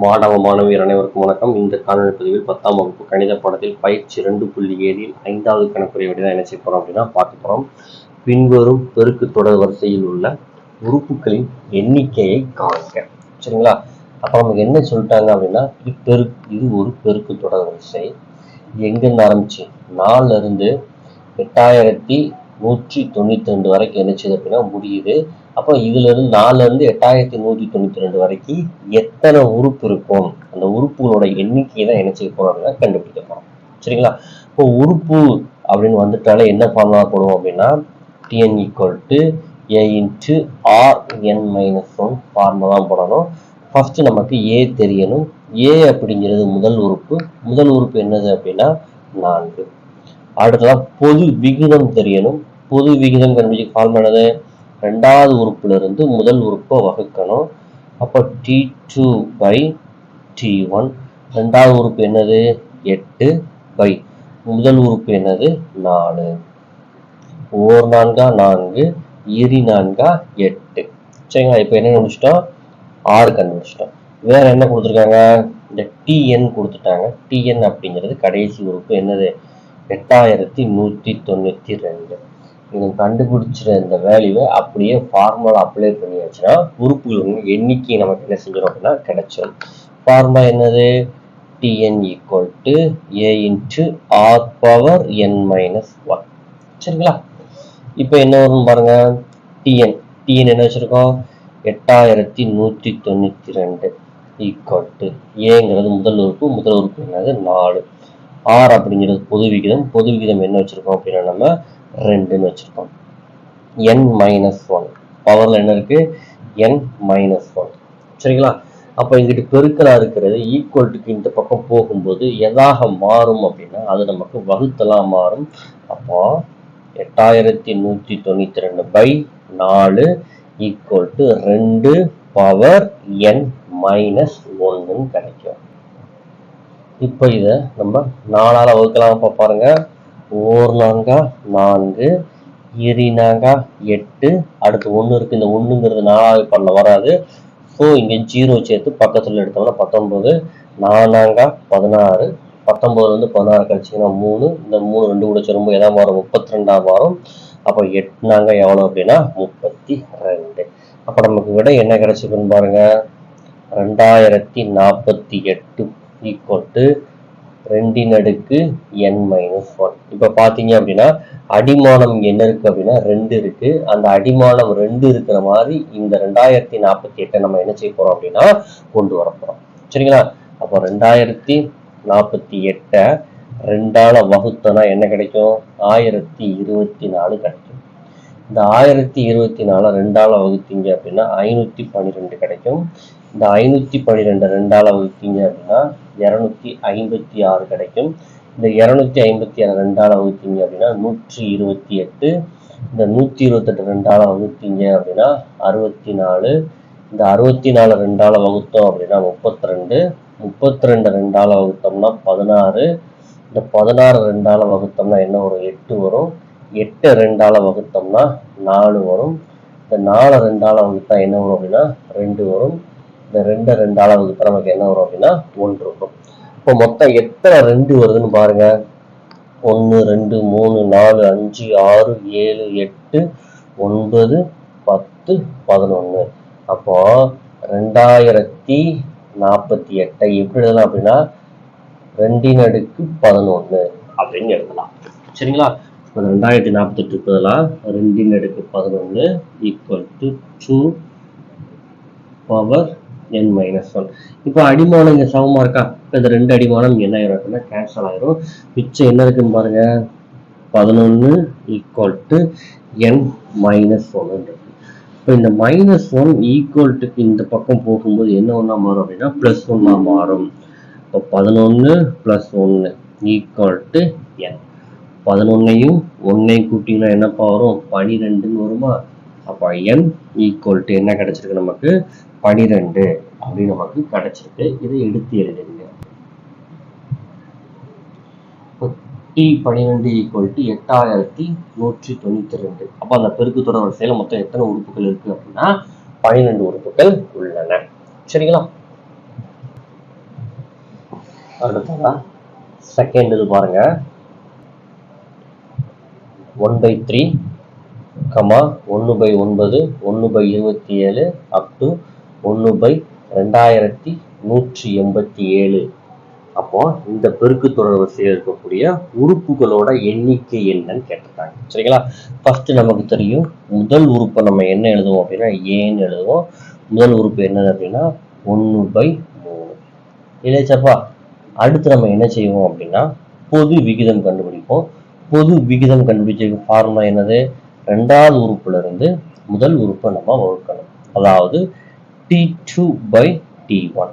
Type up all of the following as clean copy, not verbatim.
மாணவ மாணவியர் அனைவருக்கும் வணக்கம். இந்த காணொலி பதிவில் 10ஆம் வகுப்பு கணித பாடத்தில் பயிற்சி 2.7 5வது கணக்குறை விட என்ன செய்ய போறோம் அப்படின்னா பார்க்க போறோம். பின்வரும் பெருக்கு தொடர் வரிசையில் உள்ள உறுப்புகளின் எண்ணிக்கையை காண்க. சரிங்களா? அப்ப நமக்கு என்ன சொல்லிட்டாங்க அப்படின்னா இது ஒரு பெருக்கு தொடர் வரிசை. எங்கிருந்து ஆரம்பிச்சு 4 இருந்து 8192 வரைக்கும் என்ன செய்யுது அப்படின்னா முடியுது. அப்போ இதுல இருந்து 4 இருந்து 8192 வரைக்கும் எத்தனை உறுப்பு இருக்கும், அந்த உறுப்புகளோட எண்ணிக்கையை தான் என்ன செய்ய போறோம் அப்படின்னா கண்டுபிடிக்க போறோம். சரிங்களா? இப்போ உறுப்பு அப்படின்னு வந்துட்டாலே என்ன ஃபார்முலா போடுவோம் அப்படின்னா Tn = A × Rn-1 ஃபார்முலா போடணும். ஃபர்ஸ்ட் நமக்கு A தெரியணும். A அப்படிங்கிறது முதல் உறுப்பு. முதல் உறுப்பு என்னது அப்படின்னா 4. அடுத்ததான் பொது விகிதம் தெரியணும். பொது விகிதம் கண்டுபிடிக்க ஃபார்முலா என்னது, ரெண்டாவது உறுப்புல இருந்து முதல் உறுப்பை வகுக்கணும். அப்போ T2/T1. ரெண்டாவது உறுப்பு என்னது 8 முதல் உறுப்பு என்னது 4. 4 4 4 8. சரிங்களா? இப்போ என்ன கண்டுபிடிச்சிட்டோம், 6 கண்டுபிடிச்சிட்டோம். வேற என்ன கொடுத்துருக்காங்க, இந்த Tn கொடுத்துட்டாங்க. Tn அப்படிங்கிறது கடைசி உறுப்பு என்னது 8192. இதை கண்டுபிடிச்சிட இந்த வேல்யூவை அப்படியே ஃபார்முலா அப்ளை பண்ணியாச்சுன்னா உறுப்புகளின் எண்ணிக்கை நமக்கு என்ன செஞ்சிடும் அப்படின்னா கிடைச்சிடும். ஃபார்முலா என்னது, Tn = A × Rn-1. சரிங்களா? இப்போ என்ன வரும்னு பாருங்க, Tn என்ன வச்சிருக்கோம் 8192 ஏங்கிறது முதல் உறுப்பு. முதல் உறுப்பு என்னது 4. R அப்படிங்கிறது பொது விகிதம். பொது விகிதம் என்ன வச்சிருக்கோம் அப்படின்னா நம்ம 2ன்னு வச்சிருக்கோம். n-1 பவர்ல என்ன இருக்கு, n-1. சரிங்களா? அப்ப இங்கிட்டு பெருக்கலா இருக்கிறது ஈக்குவல்ட்டுக்கு இந்த பக்கம் போகும்போது எதாக மாறும் அப்படின்னா அது நமக்கு வகுத்தலா மாறும். அப்போ 8192/4 = 2 பவர் n-1 கிடைக்கும். இப்போ இதை நம்ம 4ஆல வகுக்கலாம். பாருங்க, 4 4 4 8. அடுத்து 1 இருக்கு. இந்த 1ங்கிறது 4வது பண்ண வராது. ஸோ இங்க 0 சேர்த்து பக்கத்துல எடுத்தோம்னா 19. 4 16. 19 வந்து 16 கழிச்சிங்கன்னா 3. இந்த 3 2 கூட சேரும்போது எதா மாறும், 32 மாறும். அப்போ 8 எவ்வளவு அப்படின்னா 32. அப்ப நமக்கு விட என்ன கிடைச்சிருக்குன்னு பாருங்க, 2048 = 2n-1. இப்ப பாத்தீங்க அப்படின்னா அடிமானம் என்ன இருக்கு அப்படின்னா 2 இருக்கு. அந்த அடிமானம் 2 இருக்கிற மாதிரி இந்த 2048 நம்ம என்ன செய்ய போறோம் அப்படின்னா கொண்டு வர போறோம். சரிங்களா? அப்போ 2048 2ஆல வகுத்தனா என்ன கிடைக்கும், 1024 கிடைக்கும். இந்த 1024 2ஆல வகுத்தீங்க அப்படின்னா 512 கிடைக்கும். இந்த 512 2ஆல வகுத்தீங்க அப்படின்னா 256 கிடைக்கும். இந்த 256 2ஆல வகுத்தீங்க அப்படின்னா 128. இந்த 128 2ஆல வகுத்தீங்க அப்படின்னா 64. இந்த 64 2ஆல வகுத்தோம் அப்படின்னா 32. 32 2ஆல வகுத்தோம்னா 16. இந்த 16 2ஆல வகுத்தோம்னா என்ன வரும், 8 வரும். 8 2ஆல வகுத்தோம்னா 4 வரும். இந்த 4 2ஆல வகுத்தா என்ன வரும் அப்படின்னா 2 வரும். இந்த 2 2ஆல வகுத்தா நமக்கு என்ன வரும் அப்படின்னா 1 வரும். இப்போ மொத்தம் எத்தனை 2 வருதுன்னு பாருங்க, 1 2 3 4 5 6 7 8 9 10 11. அப்போ 2048 எப்படி எழுதலாம் அப்படின்னா 2n-11 அப்படின்னு எழுதலாம். சரிங்களா? 2048 பதிலாக 2n-11 = 2 பவர் n-1. இப்போ அடிமானம் இங்க சமமா இருக்கா? இந்த 2 அடிமானம் என்ன ஆயிரும் அப்படின்னா கேன்சல் ஆயிரும். மிச்சம் என்ன இருக்குன்னு பாருங்க, 11 = n-1 இருக்கு. இப்போ இந்த -1 ஈக்குவல்ட்டுக்கு இந்த பக்கம் போகும்போது என்ன ஒண்ணா மாறும் அப்படின்னா +1 மாறும். இப்போ 11 + 1 = n. 11ஐயும் 1ஐயும் கூட்டினா என்னப்பா வரும், 12ன்னு வருமா? அப்போ n = என்ன கிடைச்சிருக்கு நமக்கு, 12 அப்படின்னு நமக்கு கிடைச்சிருக்கு. இதை எடுத்து எழுதுங்க. T12 = 8192. அப்ப அந்த பெருக்கு தொடர் வரிசையில மொத்தம் எத்தனை உறுப்புகள் இருக்கு அப்படின்னா 12 உறுப்புகள் உள்ளன. சரிங்களா? அடுத்ததா செகண்ட் இது பாருங்க 1/3, 1/9, 1/27 அப் டு 1/2187. அப்போ இந்த பெருக்கு தொடர் வரிசையில் இருக்கக்கூடிய உறுப்புகளோட எண்ணிக்கை என்னன்னு கேட்டிருக்காங்க. சரிங்களா? ஃபர்ஸ்ட் நமக்கு தெரியும் முதல் உறுப்பை நம்ம என்ன எழுதுவோம் அப்படின்னா ஏன்னு எழுதுவோம். முதல் உறுப்பு என்னது அப்படின்னா 1/3 இல்லையாச்சப்பா. அடுத்து நம்ம என்ன செய்வோம் அப்படின்னா பொது விகிதம் கண்டுபிடிப்போம். பொது விகிதம் கண்டுபிடிச்சதுக்கு ஃபார்முலா என்னது? ரெண்டாவது உறுப்புல இருந்து முதல் உறுப்பை நம்ம வகுக்கணும். அதாவது T2/T1.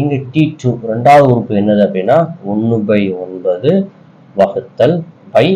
இங்க T2 ரெண்டாவது உறுப்பு என்னது அப்படின்னா 1/9 வகுத்தல் பை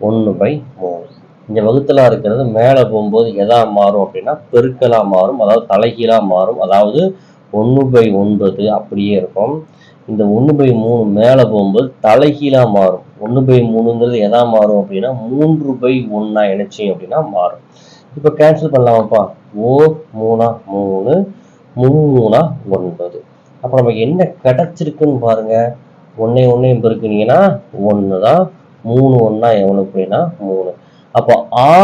1/3. இங்க வகுத்தலா இருக்கிறது மேல போகும்போது எதா மாறும் அப்படின்னா பெருக்கலா மாறும், அதாவது தலைகீழா மாறும். அதாவது 1/9 அப்படியே இருக்கும். இந்த 1/3 மேல போகும்போது தலைகீழா மாறும். 1/3ங்கிறது எதா மாறும் அப்படின்னா 3/1 இணைச்சியும் அப்படின்னா மாறும். இப்ப கேன்சல் பண்ணலாமாப்பா. 3 3 9. அப்ப நமக்கு என்ன கிடைச்சிருக்குன்னு பாருங்க. 1 பெருக்குனீங்கன்னா 1 தான். 3 1 எவ்வளவு அப்படின்னா 3. அப்போ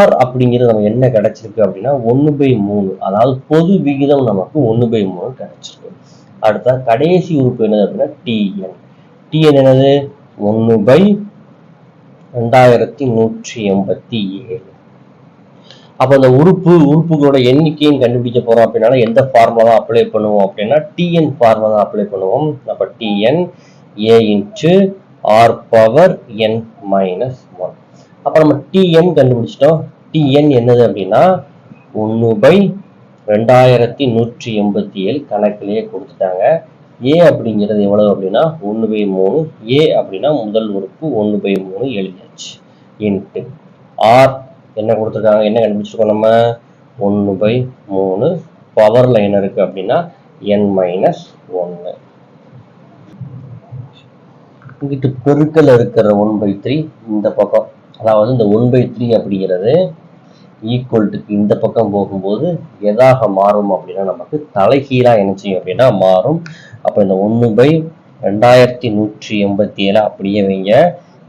R அப்படிங்கிறது நமக்கு என்ன கிடைச்சிருக்கு அப்படின்னா 1/3. அதாவது பொது விகிதம் நமக்கு 1/3 கிடைச்சிருக்கு. அடுத்த கடைசி உறுப்பு என்னது அப்படின்னா TN. TN என்னது? 1/2187. அப்ப இந்த உறுப்புகளோட எண்ணிக்கையும் கண்டுபிடிக்க போறோம் அப்படின்னால எந்த ஃபார்முலா தான் அப்ளை பண்ணுவோம் அப்படின்னா TN ஃபார்முலா தான் அப்ளை பண்ணுவோம். அப்ப TN A into R power n minus 1. அப்ப நம்ம TN கண்டுபிடிச்சிட்டோம். TN என்னது அப்படின்னா 1/2187 கணக்கிலேயே கொடுத்துட்டாங்க. A அப்படிங்கிறது எவ்வளவு அப்படின்னா 1/3. A அப்படின்னா முதல் உறுப்பு 1/3 எழுதியாச்சு. இன்ட்டு R என்ன கொடுத்துருக்காங்க, என்ன கண்டுபிடிச்சிருக்கோம் நம்ம 1/3. பவர்ல என்ன இருக்கு அப்படின்னா n-1. இங்கிட்டு பெருக்கல் இருக்கிற 1/3 இந்த பக்கம், அதாவது இந்த 1/3 அப்படிங்கிறது ஈக்குவல்ட்டுக்கு இந்த பக்கம் போகும்போது எதாக மாறும் அப்படின்னா நமக்கு தலைகீழா என்ன செய்யும் அப்படின்னா மாறும். அப்ப இந்த 1/2187 அப்படியே வைங்க.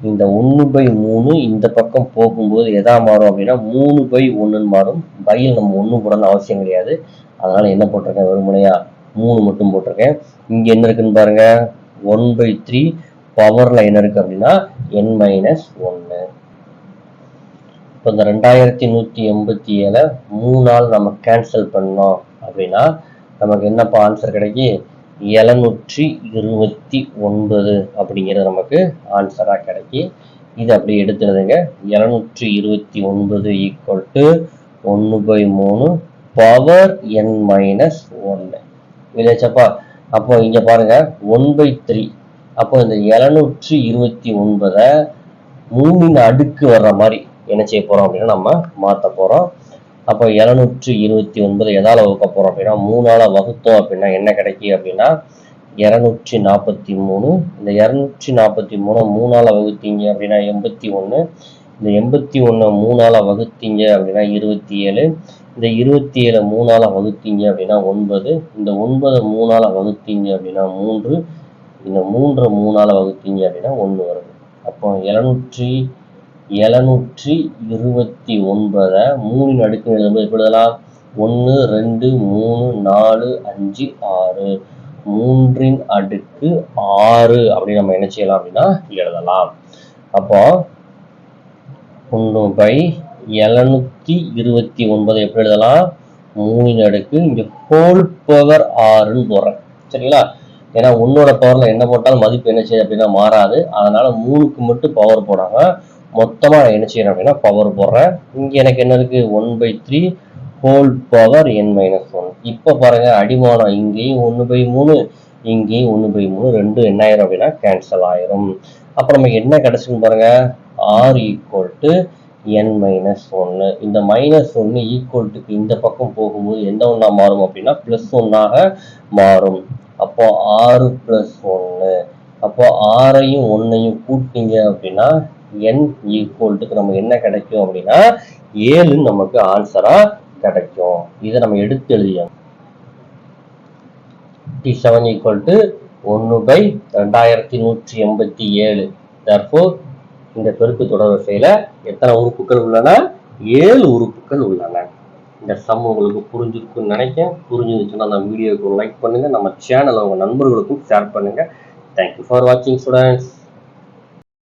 இந்த 1/3 இந்த பக்கம் போகும்போது எதா மாறும் அப்படின்னா 3/1 மாறும். பையில் நம்ம 1 போடணும் அவசியம் கிடையாது. அதனால என்ன போட்டிருக்கேன், வெறுமனையா 3 மட்டும் போட்டிருக்கேன். இங்க என்ன இருக்குன்னு பாருங்க, 1/3 பவர்ல என்ன இருக்கு அப்படின்னா n-1. இப்போ இந்த 2187 3ஆல் நம்ம கேன்சல் பண்ணோம் அப்படின்னா நமக்கு என்னப்பா ஆன்சர் கிடைக்கி 729 அப்படிங்கிறது நமக்கு ஆன்சரா கிடைக்கி. இது அப்படியே எடுத்துடுதுங்க. 729 ஈக்குவல் டு 1/3 பவர் n-1 இல்லையாச்சப்பா. அப்போ இங்க பாருங்க 1/3. அப்போ இந்த 729 3 அடுக்கு வர்ற மாதிரி என்ன செய்ய போறோம் அப்படின்னா நம்ம மாத்த போறோம். அப்போ 729 எதால வகுக்க போறோம் அப்படின்னா 3ஆல வகுத்தோம் அப்படின்னா என்ன கிடைக்கி அப்படின்னா 243. இந்த 243 3ஆல வகுத்தீங்க அப்படின்னா 81. இந்த 81 3ஆல வகுத்தீங்க அப்படின்னா 27. இந்த 27 3ஆல வகுத்தீங்க அப்படின்னா 9. இந்த 9 3ஆல வகுத்தீங்க அப்படின்னா 3. இந்த 3 3ஆல வகுத்தீங்க அப்படின்னா 1 வருது. அப்போ 729 3 அடுக்கு எழுதும்போது எப்படி எழுதலாம்? 1 2 3 4 5 6 3 அடுக்கு 6 அப்படின்னு நம்ம என்ன செய்யலாம் அப்படின்னா எழுதலாம். அப்போ 1/729 எப்படி எழுதலாம்? 3 அடுக்கு இங்க ஹோல் பவர் 6ன்னு போடுறேன். சரிங்களா? ஏன்னா 1ஓட பவர்ல என்ன போட்டாலும் மதிப்பு என்ன செய்யுது அப்படின்னா மாறாது. அதனால 3க்கு மட்டும் பவர் போடாம மொத்தமா என்ன செய்யறேன் அப்படின்னா பவர் போடுறேன். இங்க எனக்கு என்ன இருக்கு 1/3 ஹோல் பவர் n-1. இப்ப பாருங்க அடிமானம் இங்கேயும் 1/3 இங்கேயும் 1/3 ரெண்டு என்ன ஆயிரும் அப்படின்னா கேன்சல் ஆயிரும். அப்ப நமக்கு என்ன கிடைச்சுன்னு பாருங்க R ஈக்குவல் டு n-1. இந்த -1 ஈக்குவல்ட்டுக்கு இந்த பக்கம் போகும்போது எந்த ஒண்ணா மாறும் அப்படின்னா +1ஆக மாறும். அப்போ 6 + 1. அப்போ 6ஐயும் 1ஐயும் கூட்டிங்க அப்படின்னா n ஈக்குவல்ட்டுக்கு நமக்கு என்ன கிடைக்கும் அப்படின்னா 7 நமக்கு ஆன்சரா கிடைக்கும். இதை நம்ம எடுத்து எழுதியோம். T7 equal to 1/2187. therefore இந்த பெருக்கு தொடர் வரிசையில எத்தனை உறுப்புகள் உள்ளன? 7 உறுப்புகள் உள்ளன. இந்த சம் உங்களுக்கு புரிஞ்சிருக்குன்னு நினைக்கிறேன். புரிஞ்சிருச்சுன்னா நம்ம வீடியோக்கு லைக் பண்ணுங்க, நம்ம சேனலை உங்க நண்பர்களுக்கும் ஷேர் பண்ணுங்க. தேங்க்யூ ஃபார் வாட்சிங் ஸ்டூடெண்ட்ஸ்.